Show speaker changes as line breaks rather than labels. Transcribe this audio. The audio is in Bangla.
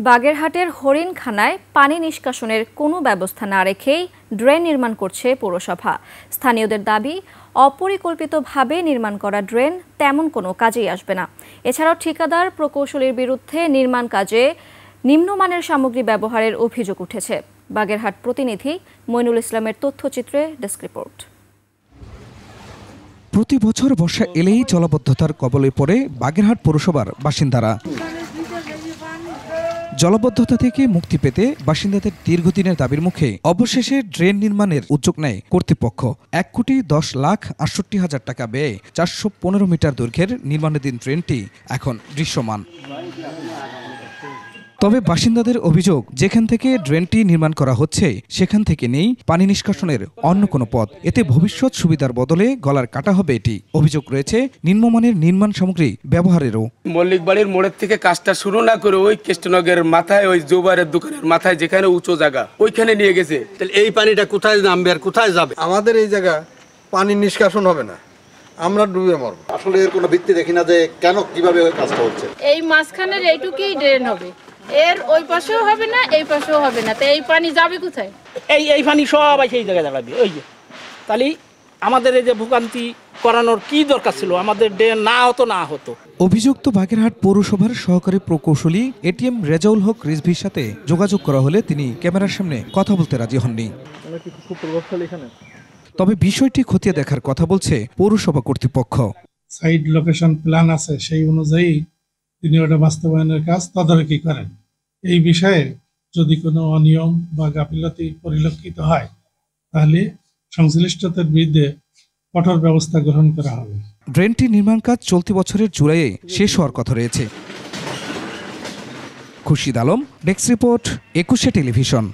বাগেরহাটের হরিণখানায় পানি নিষ্কাশনের কোনো ব্যবস্থা না রেখেই ড্রেন নির্মাণ করছে পৌরসভা। স্থানীয়দের দাবি, অপরিকল্পিতভাবে নির্মাণ করা ড্রেন তেমন কোনো কাজেই আসবে না। এছাড়াও ঠিকাদার প্রকৌশলীর বিরুদ্ধে নির্মাণ কাজে নিম্নমানের সামগ্রী ব্যবহারের অভিযোগ উঠেছে। বাগেরহাট প্রতিনিধি মইনুল ইসলামের তথ্যচিত্রে ডেস্ক রিপোর্ট।
প্রতি বছর বর্ষা এলেই জলাবদ্ধতার কবলে পড়ে বাগেরহাট পৌরসভার বাসিন্দারা। জলাবদ্ধতা থেকে মুক্তি পেতে বাসিন্দাদের দীর্ঘদিনের দাবির মুখে অবশেষে ড্রেন নির্মাণের উদ্যোগ নেয় কর্তৃপক্ষ। ১,১০,৬৮,০০০ টাকা ব্যয়ে ৪১৫ মিটার দৈর্ঘ্যের নির্মাণাধীন ড্রেনটি এখন দৃশ্যমান। তবে বাসিন্দাদের অভিযোগ, যেখান থেকে ড্রেনটি নির্মাণ করা হচ্ছে সেখান থেকে নেই পানি নিষ্কাশনের অন্য কোনো পথ। এতে ভবিষ্যৎ সুবিধার বদলে গলার কাটা হবে এটি। অভিযোগ রয়েছে নিম্নমানের নির্মাণ সামগ্রী ব্যবহারেরও।
মল্লিক বাড়ির মোড়ের থেকে কাজটা শুরু না করে ওই কৃষ্ণনগরের মাথায়, ওই জোবারের দোকানের মাথায় যেখানে উঁচু জায়গা ওইখানে নিয়ে গেছে।
তাহলে এই পানিটা কোথায় নামবে আর কোথায় যাবে?
আমাদের এই জায়গা পানি নিষ্কাশন হবে না, আমরা ডুবে মরবো।
আসলে এর কোনো ভিত্তি দেখি না যে কেন কিভাবে ওই কাজটা হচ্ছে।
এই মাঝখানের এইটুকুই ড্রেন হবে, এর ওই পাশেও হবে না, এই পাশেও হবে না। তো এই পানি যাবে কোথায়?
এই পানি সবাই সেই জায়গায় দাঁড়াবে। ওই যে তাহলে আমাদের এই যে ভোগান্তি করানোর কি দরকার ছিল? আমাদের ড্রেন না হতো না হতো।
অভিযুক্ত বাগেরহাট পৌরসভার সহকারী প্রকৌশলী এটিএম রেজাউল হক রিজভির সাথে যোগাযোগ করা হলে তিনি ক্যামেরার সামনে কথা বলতে রাজি হননি। তবে বিষয়টি খতিয়ে দেখার কথা বলছে পৌরসভা কর্তৃপক্ষ।
সাইড লোকেশন প্ল্যান আছে, সেই অনুযায়ী তিনি ওটা বাস্তবায়নের কাজ তদারকি করেন। এই বিষয়ে যদি কোনো অনিয়ম বা গাফিলতি পরিলক্ষিত হয় তাহলে সংশ্লিষ্টতার বিরুদ্ধে কঠোর ব্যবস্থা গ্রহণ করা হবে।
ড্রেনটি নির্মাণ কাজ চলতি বছরের জুলাইয়ে শেষ হওয়ার কথা রয়েছে। খুরশিদ আলম, ডেস্ক রিপোর্ট, ২১শে টেলিভিশন।